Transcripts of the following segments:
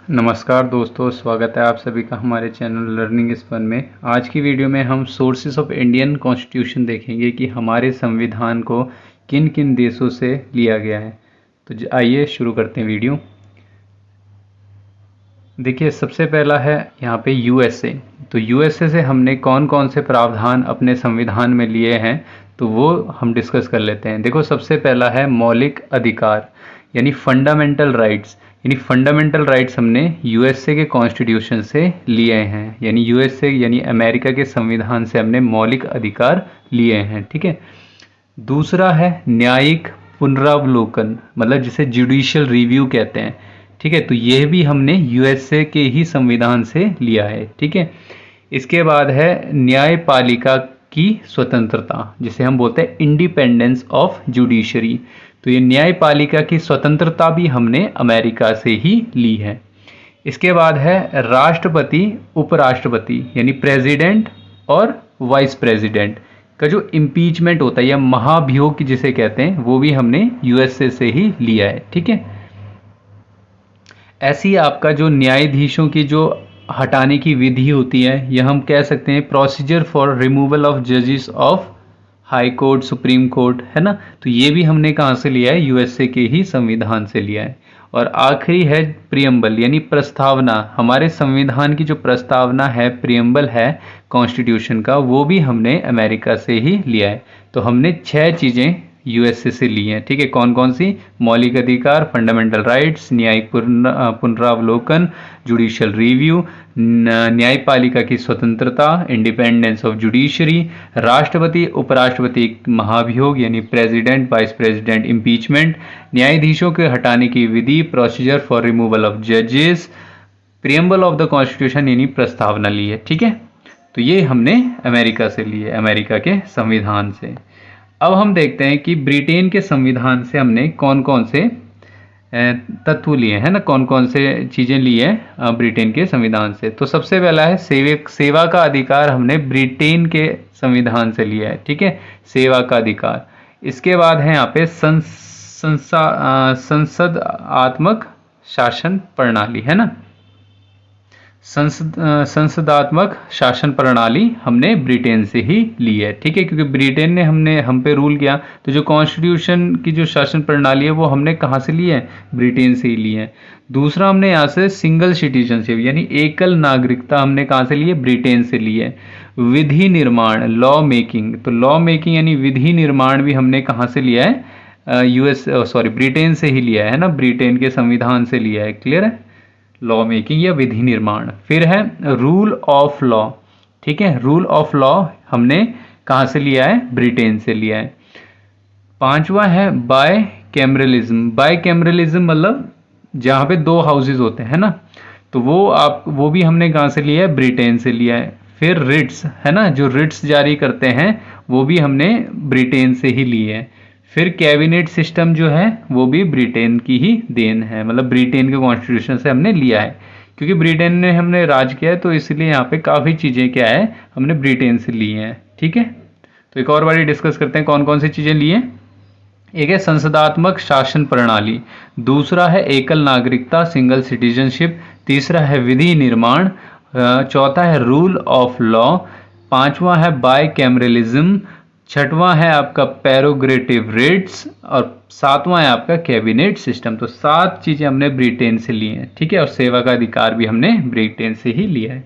नमस्कार दोस्तों, स्वागत है आप सभी का हमारे चैनल लर्निंग इज फन में। आज की वीडियो में हम सोर्सेस ऑफ इंडियन कॉन्स्टिट्यूशन देखेंगे कि हमारे संविधान को किन किन देशों से लिया गया है। तो आइए शुरू करते हैं वीडियो। देखिए, सबसे पहला है यहाँ पे यूएसए। तो यूएसए से हमने कौन कौन से प्रावधान अपने संविधान में लिए हैं तो वो हम डिस्कस कर लेते हैं। देखो, सबसे पहला है मौलिक अधिकार यानी फंडामेंटल राइट्स। यानी फंडामेंटल राइट्स हमने यूएसए के कॉन्स्टिट्यूशन से लिए हैं, यानी यूएसए यानी अमेरिका के संविधान से हमने मौलिक अधिकार लिए हैं। ठीक है। दूसरा है न्यायिक पुनरावलोकन, मतलब जिसे जुडिशियल रिव्यू कहते हैं। ठीक है, तो यह भी हमने यूएसए के ही संविधान से लिया है। ठीक है। इसके बाद है न्यायपालिका की स्वतंत्रता, जिसे हम बोलते हैं इंडिपेंडेंस ऑफ जुडिशरी। तो ये न्यायपालिका की स्वतंत्रता भी हमने अमेरिका से ही ली है। इसके बाद है राष्ट्रपति उपराष्ट्रपति यानी प्रेसिडेंट और वाइस प्रेसिडेंट का जो इम्पीचमेंट होता है या महाभियोग जिसे कहते हैं, वो भी हमने यूएसए से ही लिया है। ठीक है। ऐसी आपका जो न्यायाधीशों की जो हटाने की विधि होती है, यह हम कह सकते हैं प्रोसीजर फॉर रिमूवल ऑफ जजेस of high court, supreme court, है ना। तो ये भी हमने कहाँ से लिया है? यूएसए के ही संविधान से लिया है। और आखिरी है प्रियम्बल यानी प्रस्तावना। हमारे संविधान की जो प्रस्तावना है, प्रियम्बल है कॉन्स्टिट्यूशन का, वो भी हमने अमेरिका से ही लिया है। तो हमने 6 चीज़ें यूएसए से ली हैं। ठीक है। कौन कौन सी? मौलिक अधिकार, फंडामेंटल राइट्स, न्यायिक पुनरावलोकन, जुडिशियल रिव्यू, न्यायपालिका की स्वतंत्रता, इंडिपेंडेंस ऑफ जुडिशरी, राष्ट्रपति उपराष्ट्रपति महाभियोग यानी प्रेसिडेंट वाइस प्रेसिडेंट इम्पीचमेंट, न्यायाधीशों के हटाने की विधि, प्रोसीजर फॉर रिमूवल ऑफ जजेस, प्रियम्बल ऑफ द कॉन्स्टिट्यूशन यानी प्रस्तावना ली है। ठीक है। तो ये हमने अमेरिका से ली है, अमेरिका के संविधान से। अब हम देखते हैं कि ब्रिटेन के संविधान से हमने कौन कौन से तत्व लिए हैं ना, कौन कौन से चीज़ें ली हैं ब्रिटेन के संविधान से। तो सबसे पहला है सेवा का अधिकार, हमने ब्रिटेन के संविधान से लिया है। ठीक है, सेवा का अधिकार। इसके बाद है यहाँ पे संसदात्मक शासन प्रणाली, है ना। संसदात्मक शासन प्रणाली हमने ब्रिटेन से ही ली है। ठीक है, क्योंकि ब्रिटेन ने हम पे रूल किया, तो जो कॉन्स्टिट्यूशन की जो शासन प्रणाली है वो हमने कहाँ से ली है? ब्रिटेन से ही ली है। दूसरा, हमने यहाँ से सिंगल सिटीजनशिप यानी एकल नागरिकता हमने कहाँ से ली है? ब्रिटेन से ली है। विधि निर्माण, लॉ मेकिंग, तो लॉ मेकिंग यानी विधि निर्माण भी हमने कहाँ से लिया है? ब्रिटेन से ही लिया है ना, ब्रिटेन के संविधान से लिया है। क्लियर है? लॉ मेकिंग या विधि निर्माण। फिर है रूल ऑफ लॉ। ठीक है, रूल ऑफ लॉ हमने कहाँ से लिया है? ब्रिटेन से लिया है। पांचवा है बाय कैमरलिज्म। बाय कैमरलिज्म मतलब जहाँ पे 2 हाउसेज होते हैं ना, तो वो भी हमने कहाँ से लिया है? ब्रिटेन से लिया है। फिर रिट्स, है ना, जो रिट्स जारी करते हैं वो भी हमने ब्रिटेन से ही लिए है। फिर कैबिनेट सिस्टम जो है वो भी ब्रिटेन की ही देन है, मतलब ब्रिटेन के कॉन्स्टिट्यूशन से हमने लिया है। क्योंकि ब्रिटेन ने हमने राज किया है, तो इसलिए यहाँ पे काफ़ी चीज़ें क्या है, हमने ब्रिटेन से ली हैं। ठीक है। तो एक और बारी डिस्कस करते हैं कौन कौन सी चीज़ें ली हैं। एक है संसदात्मक शासन प्रणाली, दूसरा है एकल नागरिकता सिंगल सिटीजनशिप, तीसरा है विधि निर्माण, चौथा है रूल ऑफ लॉ, पांचवा है बाय कैमरलिज्म, छठवां है आपका प्रेरोगेटिव रिट्स, और सातवां है आपका कैबिनेट सिस्टम। तो 7 चीज़ें हमने ब्रिटेन से ली हैं। ठीक है, और सेवा का अधिकार भी हमने ब्रिटेन से ही लिया है।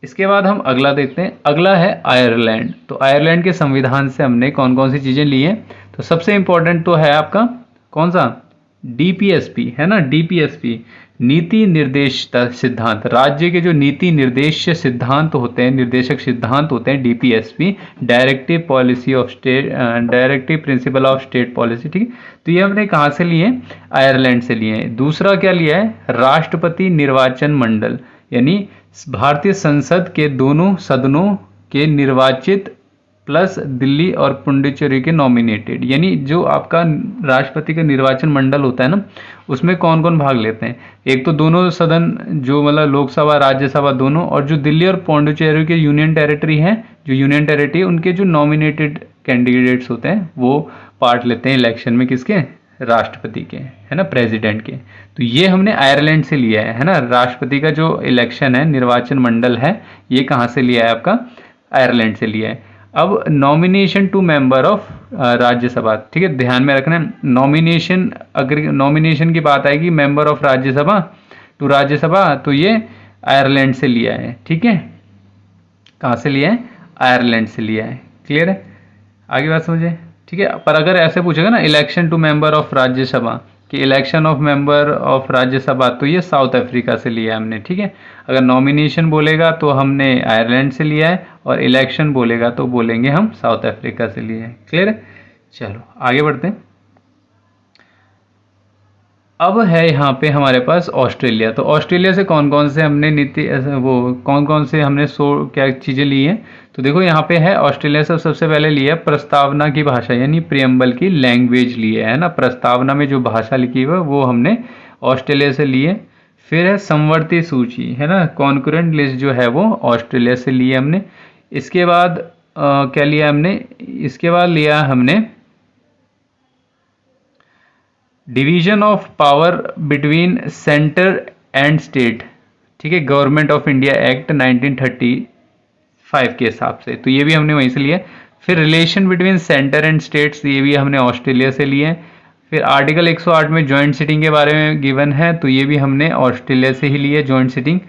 इसके बाद हम अगला देखते हैं। अगला है आयरलैंड। तो आयरलैंड के संविधान से हमने कौन कौन सी चीज़ें ली हैं? तो सबसे इंपॉर्टेंट तो है आपका कौन सा? डीपीएसपी, है ना। डीपीएसपी नीति निर्देशित सिद्धांत, राज्य के जो नीति निर्देश सिद्धांत होते हैं, निर्देशक सिद्धांत होते हैं, DPSP directive policy of state, directive principle of state policy. ठीक है, तो ये हमने कहाँ से लिए? आयरलैंड से लिए हैं। दूसरा क्या लिया है? राष्ट्रपति निर्वाचन मंडल, यानी भारतीय संसद के दोनों सदनों के निर्वाचित प्लस दिल्ली और पुडुचेरी के नॉमिनेटेड, यानी जो आपका राष्ट्रपति का निर्वाचन मंडल होता है ना, उसमें कौन कौन भाग लेते हैं? एक तो दोनों सदन, जो मतलब लोकसभा राज्यसभा दोनों, और जो दिल्ली और पुडुचेरी के यूनियन टेरिटरी है, जो यूनियन टेरिटरी उनके जो नॉमिनेटेड कैंडिडेट्स होते हैं वो पार्ट लेते हैं इलेक्शन में। किसके? राष्ट्रपति के, है ना, प्रेसिडेंट के। तो ये हमने आयरलैंड से लिया है ना, राष्ट्रपति का जो इलेक्शन है, निर्वाचन मंडल है, ये कहाँ से लिया है आपका, आयरलैंड से लिया है। अब nomination to member of Rajya Sabha, ठीक है, ध्यान में रखना नॉमिनेशन, अगर नॉमिनेशन की बात आएगी member of Rajya Sabha to Rajya Sabha, तो ये आयरलैंड से लिया है, ठीक है, कहाँ से लिया है, आयरलैंड से लिया है। क्लियर है, आगे बात समझे, ठीक है। पर अगर ऐसे पूछेगा ना election to member of Rajya Sabha, कि election of member of Rajya Sabha, तो ये साउथ अफ्रीका से लिया है हमने, ठीक है। अगर नॉमिनेशन बोलेगा तो हमने आयरलैंड से लिया है, और इलेक्शन बोलेगा तो बोलेंगे हम साउथ अफ्रीका से लिया है। क्लियर है, चलो आगे बढ़ते हैं। अब है यहाँ पे हमारे पास ऑस्ट्रेलिया। तो ऑस्ट्रेलिया से कौन कौन से हमने नीति, वो कौन कौन से हमने क्या चीज़ें ली हैं, तो देखो यहाँ पे है ऑस्ट्रेलिया से सबसे पहले लिया प्रस्तावना की भाषा, यानी प्रियम्बल की लैंग्वेज ली है ना, प्रस्तावना में जो भाषा लिखी हुई है वो हमने ऑस्ट्रेलिया से ली है। फिर है समवर्ती सूची, है ना, कॉन्करेंट लिस्ट जो है वो ऑस्ट्रेलिया से ली है हमने। इसके बाद क्या लिया हमने, इसके बाद लिया हमने division of power between centre and state, ठीक है, गवर्नमेंट ऑफ इंडिया एक्ट 1935 के हिसाब से, तो ये भी हमने वहीं से लिया। फिर relation between centre and states, ये भी हमने ऑस्ट्रेलिया से लिए। फिर आर्टिकल 108 में जॉइंट सिटिंग के बारे में गिवन है, तो ये भी हमने ऑस्ट्रेलिया से ही लिए जॉइंट सिटिंग।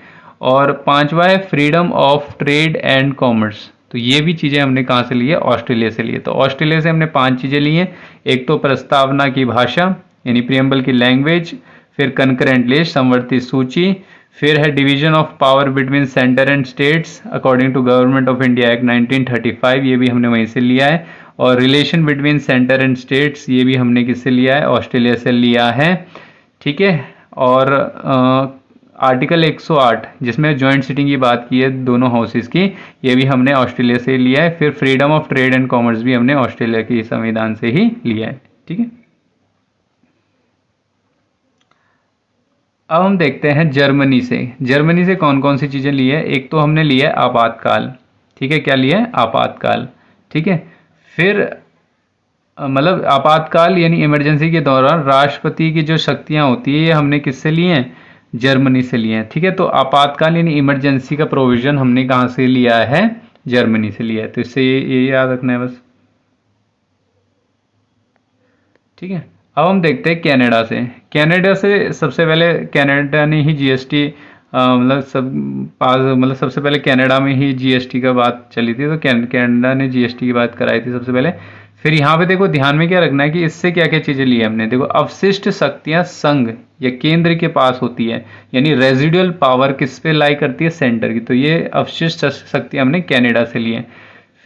और पांचवा है freedom of trade and commerce, तो ये भी चीज़ें हमने कहाँ से ली है, ऑस्ट्रेलिया से लिए। तो ऑस्ट्रेलिया से हमने 5 चीज़ें ली हैं, एक तो प्रस्तावना की भाषा यानी प्रियम्बल की लैंग्वेज, फिर कंकरेंट लिस्ट समवर्ती सूची, फिर है division of power between centre and states according to Government of India Act 1935, ये भी हमने वहीं से लिया है। और relation between centre and states, ये भी हमने किससे लिया है, ऑस्ट्रेलिया से लिया है, ठीक है। और आर्टिकल 108 जिसमें जॉइंट सिटिंग की बात की है दोनों हाउसेस की, ये भी हमने ऑस्ट्रेलिया से लिया है। फिर freedom of trade and commerce भी हमने ऑस्ट्रेलिया के संविधान से ही लिया है, ठीक है। अब हम देखते हैं जर्मनी से। जर्मनी से कौन कौन सी चीज़ें ली है, एक तो हमने लिया है आपातकाल, ठीक है, क्या लिया है, आपातकाल, ठीक है। फिर मतलब आपातकाल यानी इमरजेंसी के दौरान राष्ट्रपति की जो शक्तियां होती है, ये हमने किससे ली हैं, जर्मनी से लिए हैं, ठीक है। तो आपातकाल यानी इमरजेंसी का प्रोविजन हमने कहाँ से लिया है, जर्मनी से लिया है। तो इससे ये याद रखना है बस, ठीक है। अब हम देखते हैं कनाडा से। कनाडा से सबसे पहले कनाडा ने ही जीएसटी मतलब सबसे पहले कनाडा में ही जीएसटी का बात चली थी, तो कनाडा ने जीएसटी की बात कराई थी सबसे पहले। फिर यहाँ पे देखो ध्यान में क्या रखना है कि इससे क्या क्या चीज़ें ली है हमने, देखो अवशिष्ट शक्तियाँ संघ या केंद्र के पास होती है, यानी रेजिडुअल पावर किस पे लाई करती है, सेंटर की, तो ये अवशिष्ट शक्तियाँ हमने कनाडा से ली है।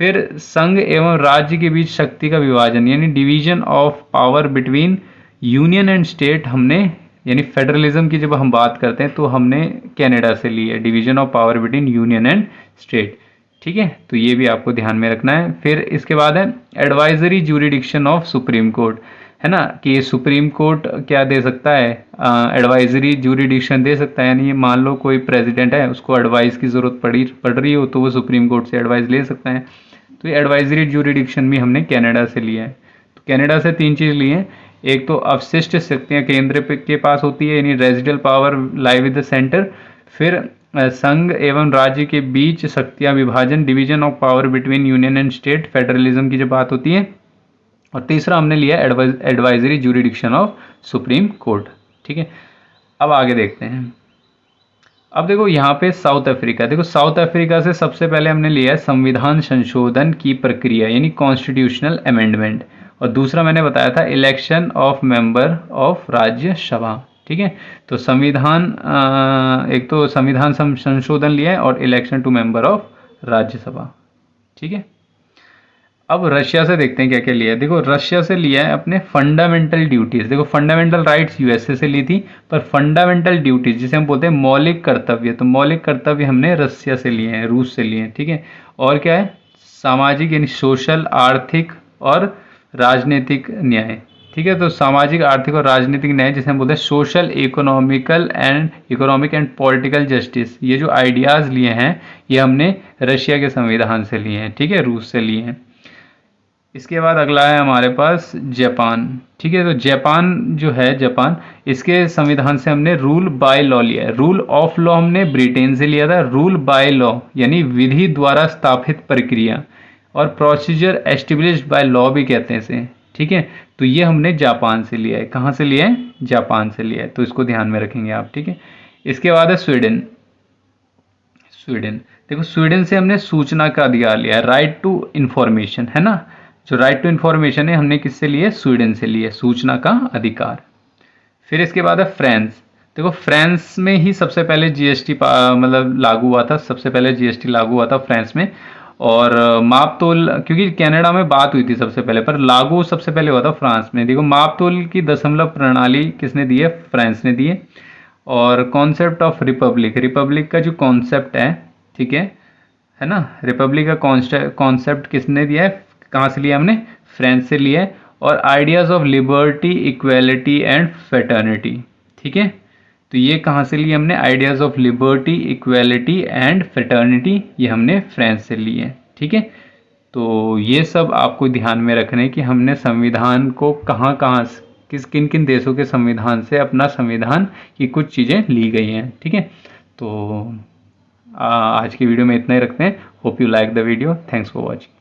फिर संघ एवं राज्य के बीच शक्ति का विभाजन यानी division of power between union and state हमने, यानी फेडरलिज्म की जब हम बात करते हैं तो हमने कनाडा से ली है, division of power between union and state, ठीक है। तो ये भी आपको ध्यान में रखना है। फिर इसके बाद है advisory jurisdiction of supreme court, है ना, कि सुप्रीम कोर्ट क्या दे सकता है, एडवाइजरी ज्यूरिडिक्शन दे सकता है, यानी मान लो कोई प्रेसिडेंट है, उसको एडवाइस की जरूरत पड़ रही हो तो वो सुप्रीम कोर्ट से एडवाइस ले सकता है। तो ये एडवाइजरी ज्यूरिडिक्शन भी हमने कनाडा से लिया है। तो कनाडा से 3 चीज़ ली हैं, एक तो अवशिष्ट शक्तियाँ केंद्र के पास होती है, यानी residual power lie with the centre. फिर संघ एवं राज्य के बीच शक्तियाँ विभाजन, division of power between union and state, federalism की जब बात होती है। और तीसरा हमने लिया advisory jurisdiction of supreme court, ठीक है। अब आगे देखते हैं। अब देखो यहाँ पे साउथ अफ्रीका, देखो साउथ अफ्रीका से सबसे पहले हमने लिया है संविधान संशोधन की प्रक्रिया यानी कॉन्स्टिट्यूशनल अमेंडमेंट, और दूसरा मैंने बताया था election of member of Rajya Sabha, ठीक है। तो संविधान एक तो संविधान संशोधन लिया है और election to member of Rajya Sabha, ठीक है। अब रशिया से देखते हैं क्या क्या लिया है। देखो रशिया से लिया है अपने फंडामेंटल ड्यूटीज, देखो फंडामेंटल राइट्स यूएसए से ली थी, पर फंडामेंटल ड्यूटीज जिसे हम बोलते हैं मौलिक कर्तव्य, तो मौलिक कर्तव्य हमने रशिया से लिए हैं, रूस से लिए हैं, ठीक है। और क्या है, सामाजिक यानी सोशल, आर्थिक और राजनीतिक न्याय, ठीक है। तो सामाजिक, आर्थिक और राजनीतिक न्याय जिसे हम बोलते हैं social, economic and political justice, ये जो आइडियाज़ लिए हैं ये हमने रशिया के संविधान से लिए हैं, ठीक है, रूस से लिए हैं। इसके बाद अगला है हमारे पास जापान, ठीक है। तो जापान जो है, जापान, इसके संविधान से हमने रूल बाय लॉ लिया है। रूल ऑफ लॉ हमने ब्रिटेन से लिया था। रूल बाय लॉ यानी विधि द्वारा स्थापित प्रक्रिया, और प्रोसीजर एस्टेब्लिश्ड बाय लॉ भी कहते हैं इसे, ठीक है। तो ये हमने जापान से लिया है। कहाँ से लिया है? जापान से लिया है, तो इसको ध्यान में रखेंगे आप, ठीक है। इसके बाद है स्वीडन। स्वीडन, देखो स्वीडन से हमने सूचना का अधिकार लिया है, राइट टू इंफॉर्मेशन, है ना। जो राइट टू इंफॉर्मेशन है हमने किससे लिए? स्वीडन से लिए, सूचना का अधिकार। फिर इसके बाद है फ्रांस। देखो फ्रांस में ही सबसे पहले जीएसटी मतलब लागू हुआ था, सबसे पहले जीएसटी लागू हुआ था फ्रांस में। और माप तोल, क्योंकि कनाडा में बात हुई थी सबसे पहले, पर लागू सबसे पहले हुआ था फ्रांस में। देखो माप तोल की दशमलव प्रणाली किसने दी है? फ्रांस ने दी है। और कॉन्सेप्ट ऑफ रिपब्लिक, रिपब्लिक का जो कॉन्सेप्ट है, ठीक है ना, रिपब्लिक का कॉन्सेप्ट किसने दिया है? कहाँ से लिया हमने? फ्रांस से लिया है। और ideas of liberty, equality and fraternity, ठीक है। तो ये कहाँ से लिए हमने? Ideas of liberty, equality and fraternity, ये हमने फ्रांस से लिए है, ठीक है। तो ये सब आपको ध्यान में रखने कि हमने संविधान को कहाँ कहाँ किन किन देशों के संविधान से अपना संविधान की कुछ चीज़ें ली गई हैं, ठीक है। तो आज की वीडियो में इतना ही रखते हैं। Hope you like the video. Thanks for watching.